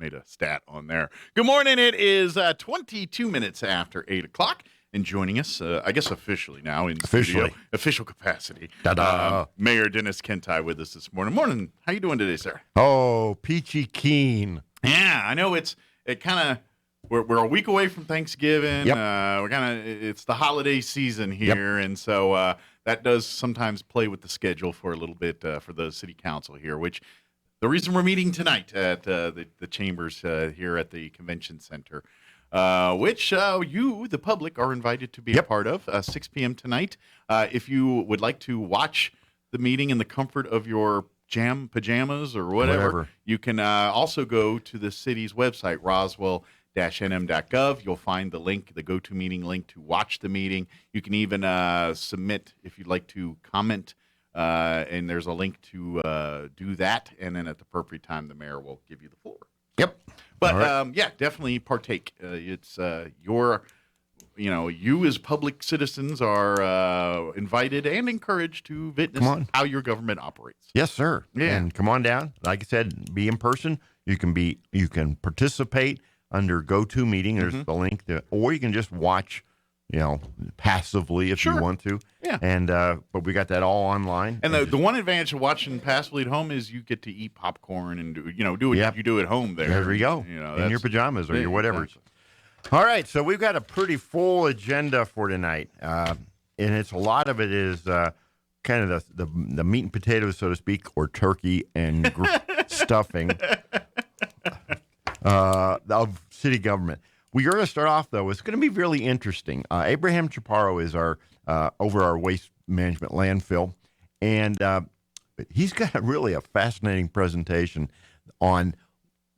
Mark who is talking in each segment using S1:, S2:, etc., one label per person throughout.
S1: made a stat on there. Good morning. It is 22 minutes after 8 o'clock. And joining us, I guess officially now in studio, official capacity, Mayor Dennis Kintigh with us this morning. Morning. How you doing today, sir?
S2: Oh, peachy keen.
S1: Yeah, I know we're a week away from Thanksgiving.
S2: Yep.
S1: It's the holiday season here, and so that does sometimes play with the schedule for a little bit for the city council here. Which the reason we're meeting tonight at the chambers here at the convention center. Which you, the public, are invited to be a part of, 6 p.m. tonight. If you would like to watch the meeting in the comfort of your pajamas or whatever. You can also go to the city's website, roswell-nm.gov. You'll find the link, the go-to-meeting link to watch the meeting. You can even submit if you'd like to comment, and there's a link to do that. And then at the appropriate time, the mayor will give you the floor.
S2: Yep.
S1: But definitely partake. It's you as public citizens are invited and encouraged to witness how your government operates.
S2: Yes, sir.
S1: Yeah.
S2: And come on down. Like I said, be in person. You can participate under go-to meeting. There's the link or you can just watch, passively if you want to.
S1: Yeah.
S2: And but we got that all online.
S1: And the one advantage of watching passively at home is you get to eat popcorn and do what you do at home there.
S2: There we go. In your pajamas or your whatever. Exactly. All right, so we've got a pretty full agenda for tonight, and a lot of it is kind of the meat and potatoes, so to speak, or turkey and stuffing of city government. We're going to start off, though. It's going to be really interesting. Abraham Chaparro is our over our waste management landfill, and he's got really a fascinating presentation on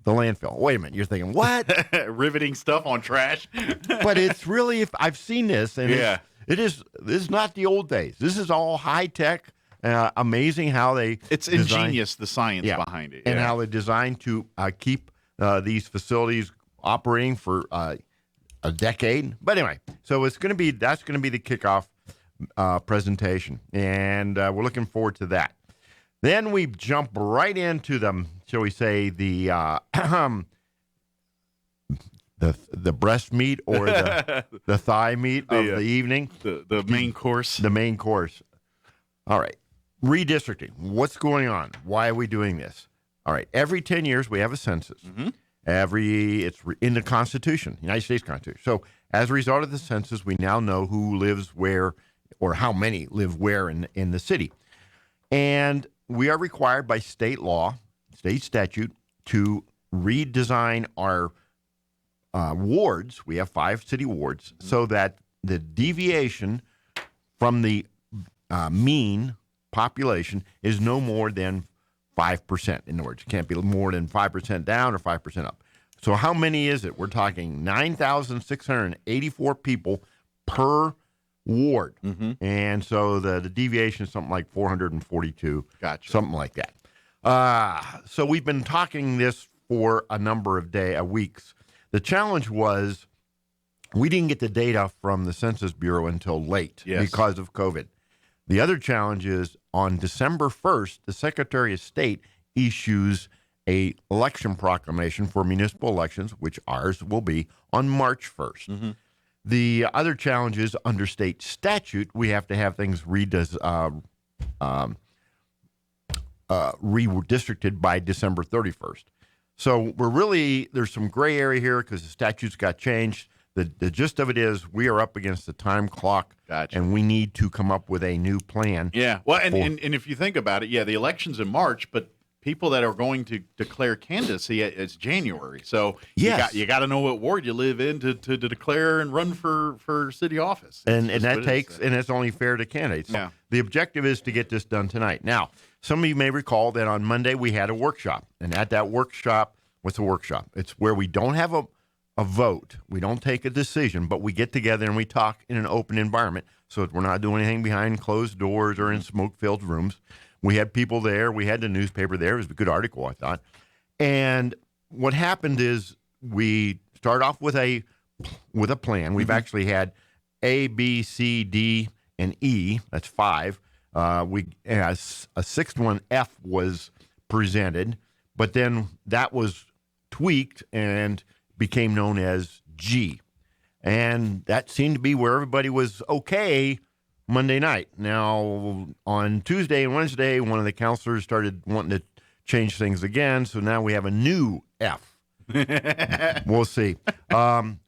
S2: the landfill. Wait a minute, you're thinking, what?
S1: Riveting stuff on trash.
S2: But it's really, if I've seen this, and this is not the old days. This is all high tech. Amazing how they
S1: ingenious, the science behind it,
S2: and how they designed to keep these facilities operating for a decade. But anyway, so that's going to be the kickoff presentation, and we're looking forward to that. Then we jump right into shall we say, the breast meat or the thigh meat of the evening.
S1: The main course.
S2: The main course. All right. Redistricting. What's going on? Why are we doing this? All right. Every 10 years, we have a census. Mm-hmm. It's in the Constitution, United States Constitution. So as a result of the census, we now know who lives where or how many live where in the city. And we are required by state law, state statute, to redesign our wards. We have 5 city wards, so that the deviation from the mean population is no more than 5%. In other words, it can't be more than 5% down or 5% up. So how many is it? We're talking 9,684 people per ward. Mm-hmm. And so the deviation is something like 442, something like that. So we've been talking this for a number of weeks. The challenge was we didn't get the data from the Census Bureau until late because of COVID. The other challenge is on December 1st, the Secretary of State issues a election proclamation for municipal elections, which ours will be on March 1st. Mm-hmm. The other challenge is under state statute, we have to have things redistricted by December 31st. So there's some gray area here because the statutes got changed. The gist of it is we are up against the time clock, and we need to come up with a new plan.
S1: Yeah, well, and if you think about it, the election's in March, but people that are going to declare candidacy, it's January. So you got to know what ward you live in to declare and run for city office.
S2: And it's only fair to candidates. Yeah. The objective is to get this done tonight. Now, some of you may recall that on Monday we had a workshop, and at that workshop, what's a workshop? It's where we don't have a vote. We don't take a decision, but we get together and we talk in an open environment so that we're not doing anything behind closed doors or in smoke-filled rooms. We had people there. We had the newspaper there. It was a good article, I thought. And what happened is we start off with a plan. We've actually had A, B, C, D, and E. That's 5. A sixth one, F, was presented, but then that was tweaked and became known as G. And that seemed to be where everybody was okay Monday night. Now, on Tuesday and Wednesday, one of the counselors started wanting to change things again. So now we have a new F. We'll see.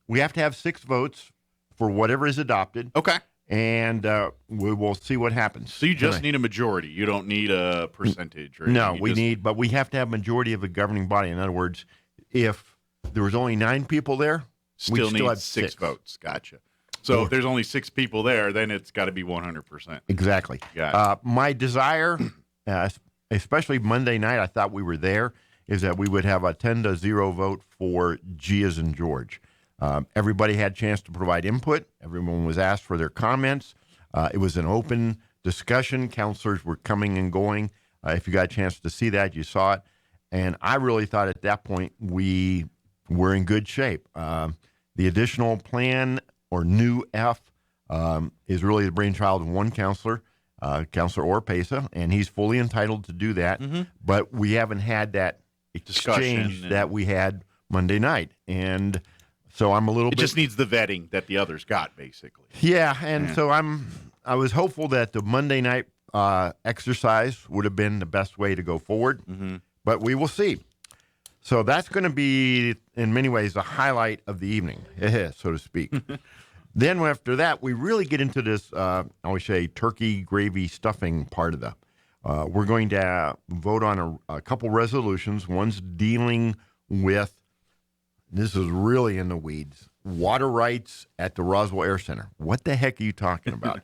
S2: We have to have 6 votes for whatever is adopted.
S1: Okay.
S2: And we will see what happens.
S1: So you just need a majority. You don't need a percentage. Or
S2: No,
S1: anything.
S2: but we have to have majority of the governing body. In other words, if there was only 9 people there, we
S1: still need
S2: have
S1: 6 votes. Gotcha. So if there's only 6 people there, then it's got to be 100%.
S2: Exactly.
S1: Gotcha.
S2: My desire, especially Monday night, I thought we were there, is that we would have a 10-0 vote for G as in George. Everybody had a chance to provide input. Everyone was asked for their comments. It was an open discussion. Counselors were coming and going. If you got a chance to see that, you saw it. And I really thought at that point we were in good shape. The additional plan or new F is really the brainchild of one counselor, Counselor Orpesa, and he's fully entitled to do that. Mm-hmm. But we haven't had that exchange that we had Monday night. And so I'm a little bit...
S1: It just needs the vetting that the others got, basically.
S2: Yeah, and so I was hopeful that the Monday night exercise would have been the best way to go forward, but we will see. So that's going to be, in many ways, the highlight of the evening, so to speak. Then after that, we really get into this, I always say, turkey gravy stuffing part of the... we're going to vote on a couple resolutions. One's dealing with, this is really in the weeds, water rights at the Roswell Air Center. What the heck are you talking about?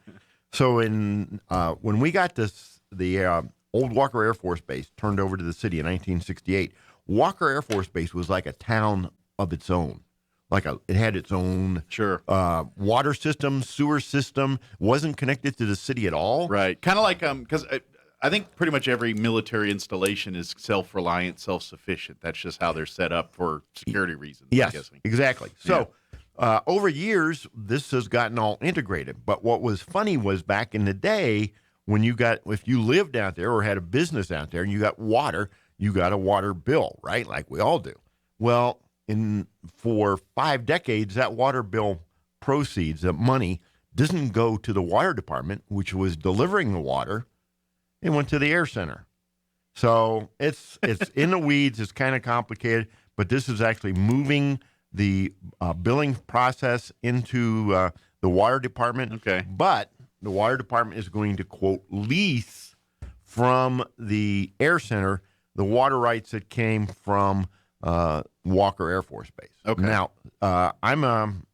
S2: So when we got the old Walker Air Force Base turned over to the city in 1968, Walker Air Force Base was like a town of its own. It had its own water system, sewer system, wasn't connected to the city at all.
S1: Right. Kind of like, because I think pretty much every military installation is self-reliant, self-sufficient. That's just how they're set up for security reasons.
S2: Yes,
S1: I'm guessing.
S2: exactly. So over years, this has gotten all integrated. But what was funny was back in the day, if you lived out there or had a business out there and you got water, you got a water bill, right? Like we all do. Well, for 5 decades, that water bill proceeds, that money, doesn't go to the water department, which was delivering the water. It went to the air center. So it's in the weeds. It's kind of complicated, but this is actually moving the billing process into the water department.
S1: Okay.
S2: But the water department is going to, quote, lease from the air center the water rights that came from Walker Air Force Base.
S1: Okay.
S2: Now, I'm an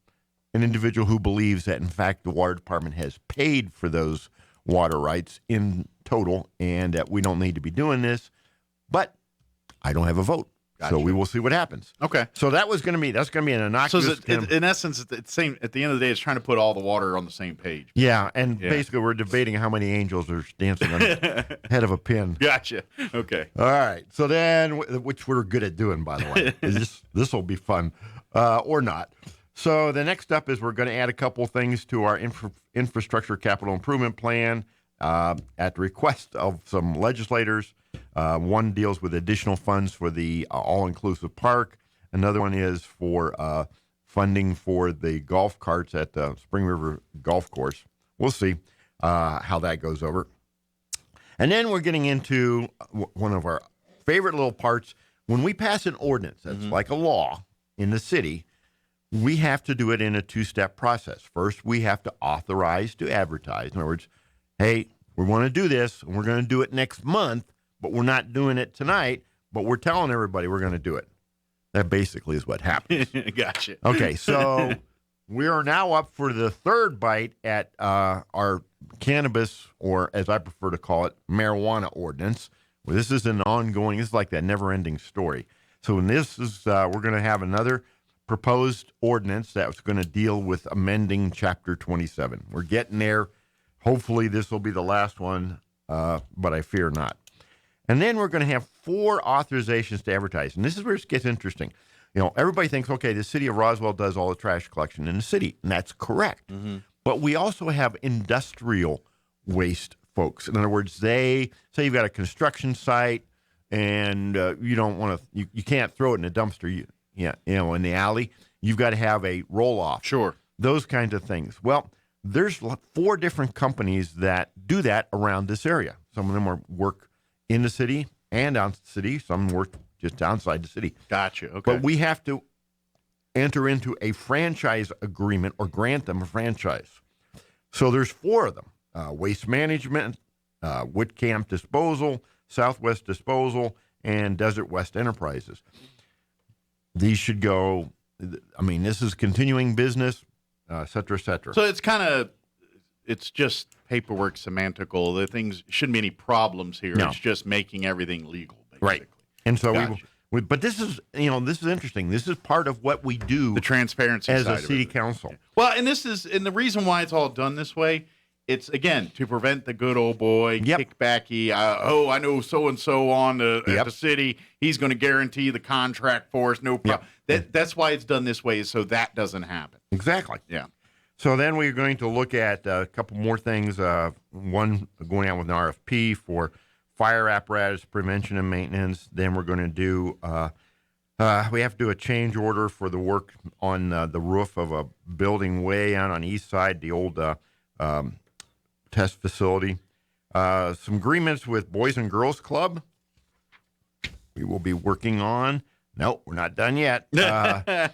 S2: individual who believes that, in fact, the water department has paid for those water rights in total and that we don't need to be doing this, but I don't have a vote. Gotcha. So we will see what happens.
S1: Okay.
S2: So that's going to be an innocuous.
S1: So in essence, it's same. At the end of the day, it's trying to put all the water on the same page.
S2: Yeah, and basically we're debating how many angels are dancing on the head of a pin.
S1: Gotcha. Okay.
S2: All right. So then, which we're good at doing, by the way. This will be fun, or not. So the next step is we're going to add a couple things to our infrastructure capital improvement plan at the request of some legislators. One deals with additional funds for the all-inclusive park. Another one is for funding for the golf carts at the Spring River Golf Course. We'll see how that goes over. And then we're getting into one of our favorite little parts. When we pass an ordinance that's like a law in the city, we have to do it in a 2-step process. First, we have to authorize to advertise. In other words, hey, we want to do this, and we're going to do it next month, but we're not doing it tonight, but we're telling everybody we're going to do it. That basically is what happens.
S1: Gotcha.
S2: Okay, so we are now up for the third bite at our cannabis, or as I prefer to call it, marijuana ordinance. Well, this is an ongoing, this is like that never-ending story. So in this is, we're going to have another proposed ordinance that's going to deal with amending Chapter 27. We're getting there. Hopefully this will be the last one, but I fear not. And then we're going to have 4 authorizations to advertise. And this is where it gets interesting. You know, everybody thinks, okay, the city of Roswell does all the trash collection in the city, and that's correct. Mm-hmm. But we also have industrial waste folks. In other words, say you've got a construction site, and you don't want to. You can't throw it in a dumpster. In the alley. You've got to have a roll off.
S1: Sure.
S2: Those kinds of things. Well, there's 4 different companies that do that around this area. Some of them work in the city and out the city. Some work just outside the city.
S1: Gotcha. Okay.
S2: But we have to enter into a franchise agreement or grant them a franchise. So there's 4 of them: Waste Management, Whitcamp Disposal, Southwest Disposal, and Desert West Enterprises. These should go. I mean, this is continuing business, et cetera, et cetera.
S1: So it's just paperwork, semantical. The things shouldn't be any problems here.
S2: No.
S1: It's just making everything legal, basically.
S2: Right. And so
S1: Gotcha.
S2: but this is, this is interesting. This is part of what we do
S1: The transparency
S2: as
S1: side
S2: a
S1: of
S2: city
S1: it.
S2: council.
S1: Well, and the reason why it's all done this way, it's again to prevent the good old boy kickbacky. I know so and so at the city. He's going to guarantee the contract for us. No problem. That's why it's done this way, is so that doesn't happen.
S2: Exactly.
S1: Yeah.
S2: So then we're going to look at a couple more things. One, going out with an RFP for fire apparatus prevention and maintenance. Then we're going to do. We have to do a change order for the work on the roof of a building way out on the east side, the old test facility. Some agreements with Boys and Girls Club we will be working on. No, we're not done yet. A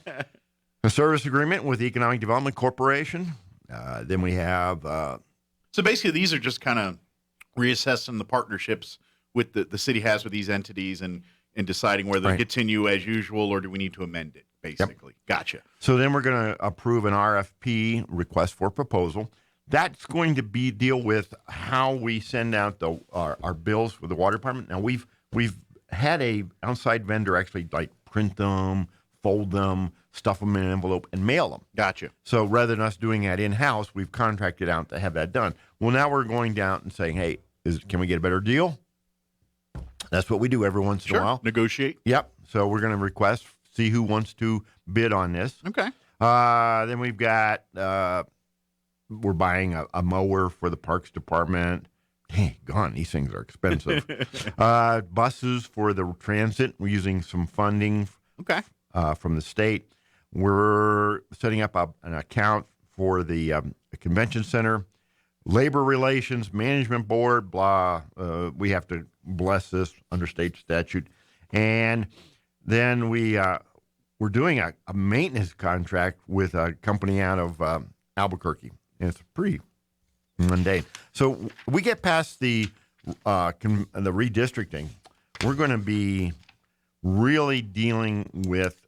S2: service agreement with the Economic Development Corporation. Then we have...
S1: So basically, these are just kind of reassessing the partnerships with the city has with these entities and deciding whether to continue as usual or do we need to amend it, basically. Yep. Gotcha.
S2: So then we're going to approve an RFP, request for proposal. That's going to deal with how we send out our bills for the water department. Now, we've had a outside vendor actually like print them, fold them, stuff them in an envelope, and mail them.
S1: Gotcha.
S2: So rather than us doing that in-house, we've contracted out to have that done. Well, now we're going down and saying, hey, can we get a better deal? That's what we do every once in a while.
S1: Negotiate.
S2: Yep. So we're going to request, see who wants to bid on this.
S1: Okay.
S2: Then we've got, we're buying a mower for the Parks Department. Hey, these things are expensive. Buses for the transit. We're using some funding from the state. We're setting up an account for the convention center. Labor Relations Management Board, blah. We have to bless this under state statute. And then we're doing a maintenance contract with a company out of Albuquerque. And it's pretty mundane. So we get past the redistricting. We're going to be really dealing with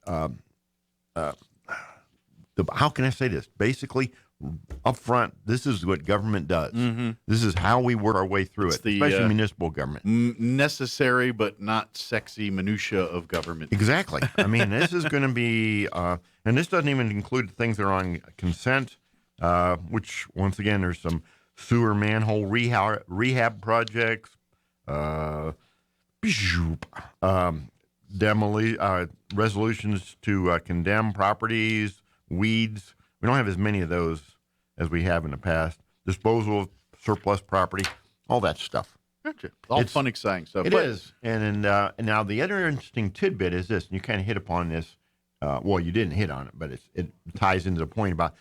S2: how can I say this? Basically, up front, this is what government does. Mm-hmm. This is how we work our way through especially municipal government.
S1: Necessary but not sexy minutia of government.
S2: Exactly. I mean, this is going to be, and this doesn't even include things that are on consent, which, once again, there's some sewer manhole rehab projects, resolutions to condemn properties, weeds. We don't have as many of those as we have in the past. Disposal of surplus property, all that stuff.
S1: Gotcha. All fun, exciting stuff.
S2: It is. And now the other interesting tidbit is this, and you kind of hit upon this. Well, you didn't hit on it, but it ties into the point about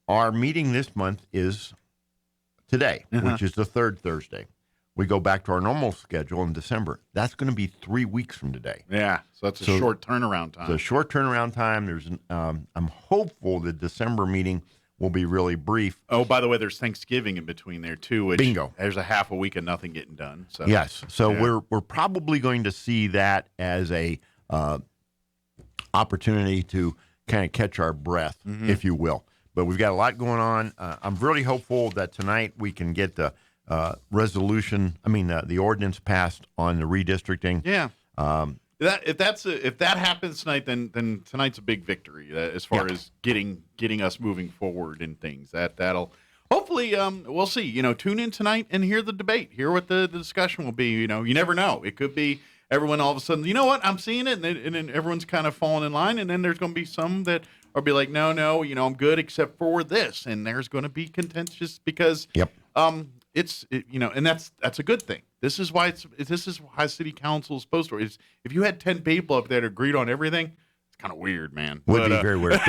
S2: our meeting this month is today, which is the third Thursday. We go back to our normal schedule in December. That's going to be 3 weeks from today.
S1: Yeah, so that's a short turnaround time.
S2: It's a short turnaround time. I'm hopeful the December meeting will be really brief.
S1: Oh, by the way, there's Thanksgiving in between there too. Which
S2: Bingo.
S1: There's a half a week of nothing getting done. So
S2: yes, so we're probably going to see that as a opportunity to kind of catch our breath, if you will. But we've got a lot going on. I'm really hopeful that tonight we can get the the ordinance passed on the redistricting.
S1: Yeah. If that happens tonight, then tonight's a big victory as far as getting us moving forward in things. That'll hopefully we'll see. Tune in tonight and hear the debate. Hear what the discussion will be. You never know. It could be everyone all of a sudden. You know what? I'm seeing it, and then everyone's kind of falling in line, and then there's going to be some that are be like, no, I'm good except for this, and there's going to be contentious because and that's a good thing. This is why city council is supposed to. If you had 10 people up there that agreed on everything, it's kind of weird, man.
S2: Would be very weird,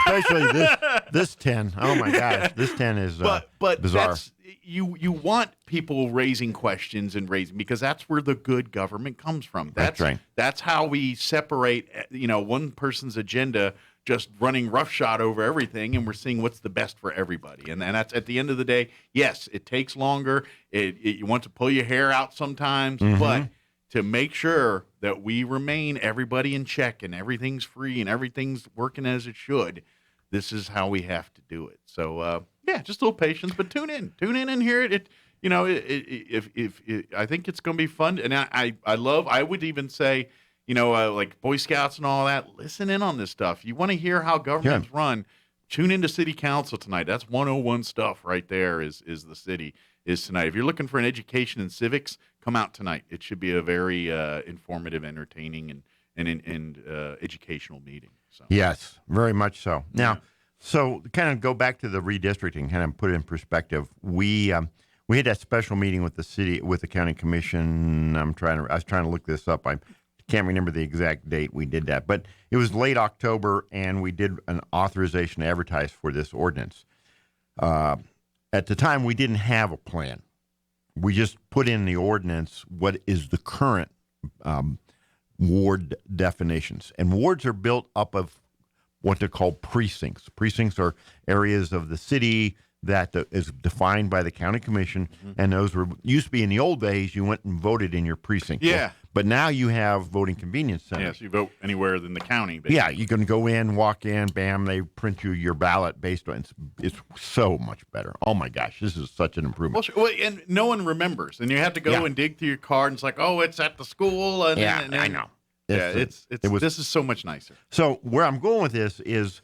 S2: especially this 10. Oh my gosh, this 10 is
S1: but
S2: bizarre.
S1: That's, you want people raising questions because that's where the good government comes from.
S2: That's right.
S1: That's how we separate one person's agenda just running roughshod over everything, and we're seeing what's the best for everybody. And that's at the end of the day. Yes, it takes longer. You want to pull your hair out sometimes, but to make sure that we remain everybody in check and everything's free and everything's working as it should, this is how we have to do it. So just a little patience, but tune in and hear it. I think it's going to be fun, and I would even say, like Boy Scouts and all that, listen in on this stuff. You want to hear how government's run, tune into City Council tonight. That's 101 stuff right there is the city is tonight. If you're looking for an education in civics, come out tonight. It should be a very informative, entertaining, and educational meeting. So.
S2: Yes, very much so. Now, so kind of go back to the redistricting, kind of put it in perspective. We had that special meeting with the county commission. I was trying to look this up. I can't remember the exact date we did that, but it was late October, and we did an authorization to advertise for this ordinance. At the time, we didn't have a plan. We just put in the ordinance what is the current ward definitions. And wards are built up of what they're called precincts. Precincts are areas of the city that is defined by the county commission, and those used to be in the old days, you went and voted in your precinct.
S1: Yeah.
S2: But now you have voting convenience centers.
S1: Yes, you vote anywhere in the county. Basically.
S2: Yeah, you can go in, walk in, bam, they print you your ballot based on it's so much better. Oh my gosh, this is such an improvement.
S1: Well, and no one remembers, and you have to go and dig through your card, and it's like, oh, it's at the school. And
S2: I know.
S1: This is so much nicer.
S2: So where I'm going with this is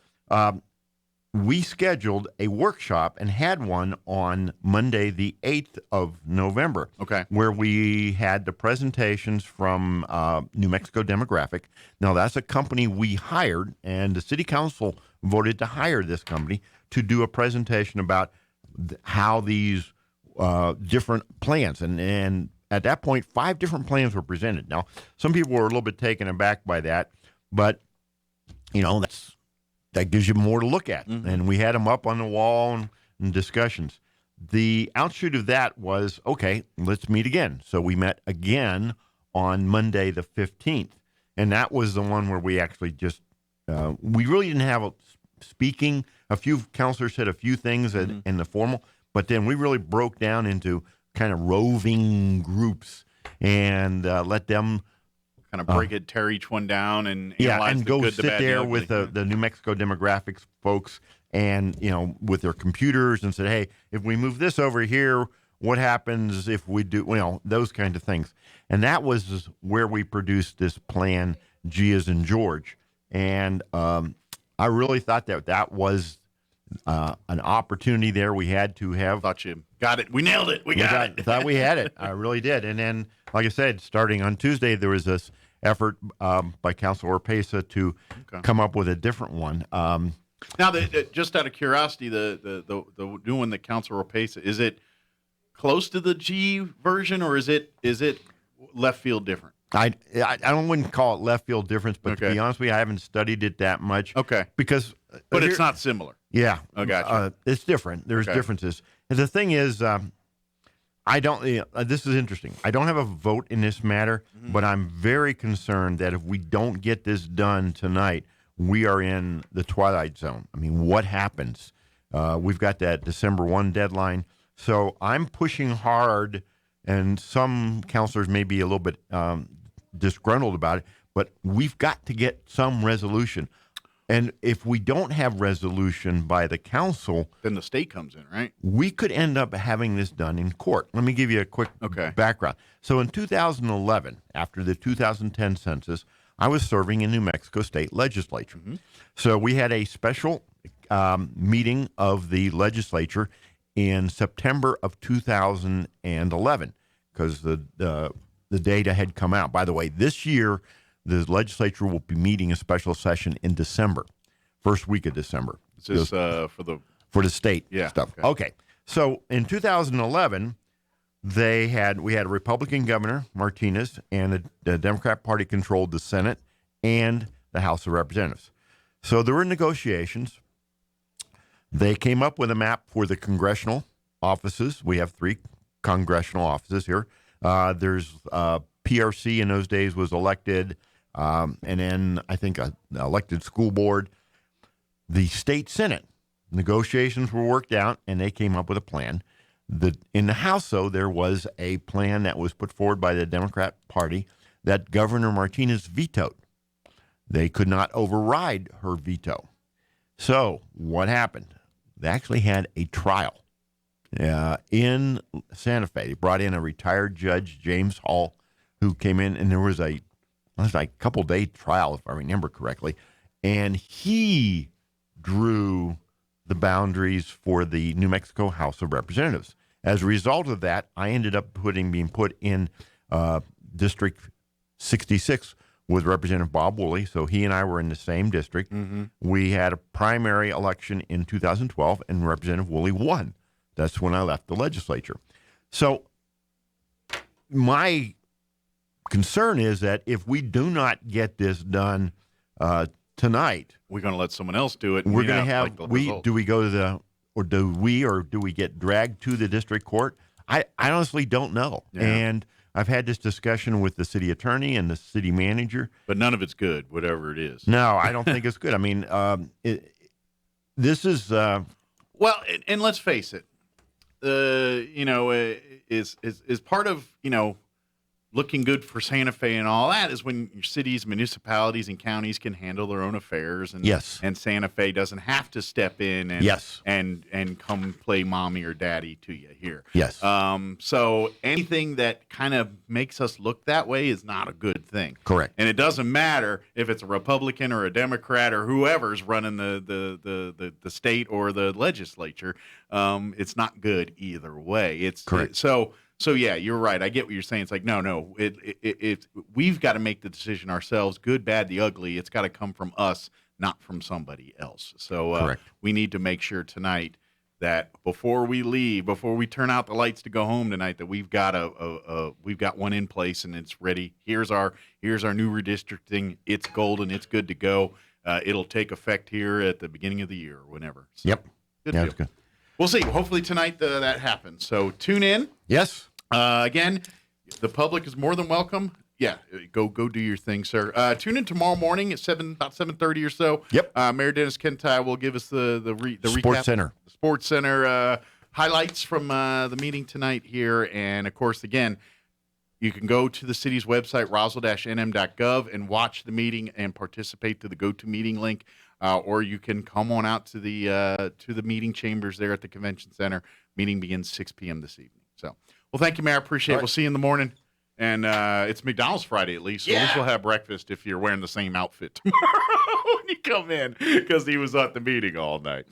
S2: we scheduled a workshop and had one on Monday, the 8th of November.
S1: Okay.
S2: Where we had the presentations from New Mexico Demographic. Now, that's a company we hired, and the city council voted to hire this company to do a presentation about how these different plans, and at that point, 5 different plans were presented. Now, some people were a little bit taken aback by that, but, that gives you more to look at. And we had them up on the wall and discussions. The outshoot of that was, okay, let's meet again. So we met again on Monday the 15th. And that was the one where we actually just, we really didn't have speaking. A few counselors said a few things in the formal, but then we really broke down into kind of roving groups and let them
S1: kind of break it, tear each one down, and analyze
S2: and
S1: the
S2: go
S1: good,
S2: sit
S1: the bad,
S2: there
S1: the
S2: with
S1: ugly.
S2: the New Mexico Demographics folks, and with their computers, and said, hey, if we move this over here, what happens if we do those kind of things. And that was where we produced this plan, G as in George. And I really thought that was an opportunity there. We had to have.
S1: Thought you got it. We nailed it. We got it.
S2: Thought we had it. I really did. And then, like I said, starting on Tuesday, there was this effort by Councilor Pesa to come up with a different one.
S1: Now, just out of curiosity, the new one that Councilor Pesa, is it close to the G version, or is it left field different?
S2: I wouldn't call it left field difference, but to be honest with you, I haven't studied it that much.
S1: Okay.
S2: Because,
S1: but it's not similar.
S2: Yeah.
S1: I gotcha.
S2: It's different. There's differences. And the thing is, I don't. This is interesting. I don't have a vote in this matter, but I'm very concerned that if we don't get this done tonight, we are in the twilight zone. I mean, what happens? We've got that December 1 deadline. So I'm pushing hard, and some counselors may be a little bit disgruntled about it, but we've got to get some resolution. And if we don't have resolution by the council,
S1: then the state comes in, right?
S2: We could end up having this done in court. Let me give you a quick background. So in 2011, after the 2010 census, I was serving in New Mexico State Legislature. So we had a special meeting of the legislature in September of 2011 because the data had come out. By the way, this year, the legislature will be meeting a special session in December, first week of December.
S1: Is this for the
S2: state stuff?
S1: Okay.
S2: Okay. So in 2011, we had a Republican governor, Martinez, and the Democrat Party controlled the Senate and the House of Representatives. So there were negotiations. They came up with a map for the congressional offices. We have 3 congressional offices here. There's PRC in those days was elected, and then I think an elected school board. The state Senate negotiations were worked out, and they came up with a plan. In the House, though, there was a plan that was put forward by the Democrat Party that Governor Martinez vetoed. They could not override her veto. So what happened? They actually had a trial in Santa Fe. They brought in a retired judge, James Hall, who came in, and there was a couple-day trial, if I remember correctly, and he drew the boundaries for the New Mexico House of Representatives. As a result of that, I ended up being put in District 66 with Representative Bob Woolley. So he and I were in the same district. Mm-hmm. We had a primary election in 2012, and Representative Woolley won. That's when I left the legislature. So my concern is that if we do not get this done tonight,
S1: we're going to let someone else do it.
S2: We're going to have do we go to the or do we get dragged to the district court? I honestly don't know. Yeah. And I've had this discussion with the city attorney and the city manager.
S1: But none of it's good, whatever it is.
S2: No, I don't think it's good. I mean, this is
S1: well, and let's face it. Is part of looking good for Santa Fe and all that is when your cities, municipalities, and counties can handle their own affairs, and
S2: yes,
S1: and Santa Fe doesn't have to step in and
S2: yes,
S1: and come play mommy or daddy to you here.
S2: Yes.
S1: So anything that kind of makes us look that way is not a good thing.
S2: Correct.
S1: And it doesn't matter if it's a Republican or a Democrat or whoever's running the state or the legislature. It's not good either way. It's
S2: correct.
S1: So yeah, you're right. I get what you're saying. It's like, no, we've got to make the decision ourselves, good, bad, the ugly. It's got to come from us, not from somebody else. So we need to make sure tonight that before we leave, before we turn out the lights to go home tonight, that we've got we've got one in place and it's ready. Here's our new redistricting. It's golden. It's good to go. It'll take effect here at the beginning of the year or whenever. So,
S2: yep.
S1: Good deal.
S2: That's good.
S1: We'll see. Hopefully tonight that happens. So tune in.
S2: Yes.
S1: Again, the public is more than welcome. Yeah, go do your thing, sir. Tune in tomorrow morning at about 7:30 or so.
S2: Yep.
S1: Mayor Dennis Kintigh will give us the
S2: Sports
S1: recap.
S2: Center.
S1: The Sports Center highlights from the meeting tonight here, and of course, again, you can go to the city's website, roswell-nm.gov, and watch the meeting and participate to the GoToMeeting link. Or you can come on out to the meeting chambers there at the convention center. Meeting begins 6 p.m. this evening. So, well, thank you, Mayor. Appreciate it. We'll see you in the morning. And it's McDonald's Friday at least, so at least you'll have breakfast if you're wearing the same outfit tomorrow when you come in, because he was at the meeting all night.